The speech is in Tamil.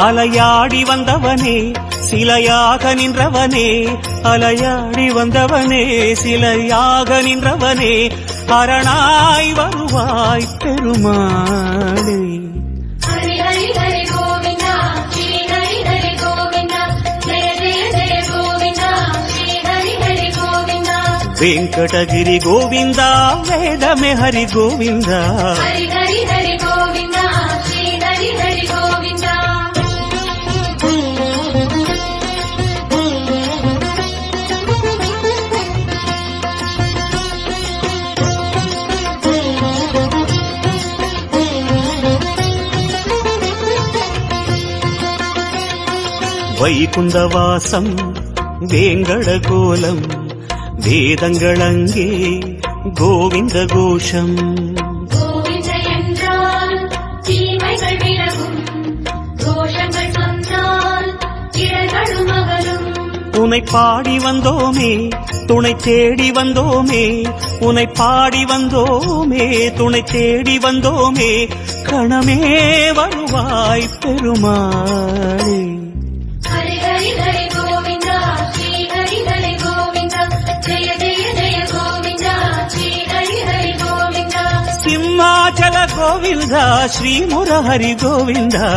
அலையாடி வந்தவனே சிலையாக நின்றவனே, அலையாடி வந்தவனே சிலையாக நின்றவனே, அரணாய் வருவாய் பெருமாளே. வெங்கடகிரி கோவிந்தா வேதமே ஹரி கோவிந்தா. வைகுந்தவாசம் வேங்கட கோலம் வேதங்களங்கே கோவிந்த கோஷம். கோவிந்த என்றால் தீமைகள் விலகும், கோஷங்கள் சொன்னால் இடர்களும் அகலும். உனை பாடி வந்தோமே துணை தேடி வந்தோமே, உனை பாடி வந்தோமே துணை தேடி வந்தோமே, கணமே வருவாய் பெருமாளே. சிம்மாச்சல கோவிந்தா ஸ்ரீ முரஹரி கோவிந்தா.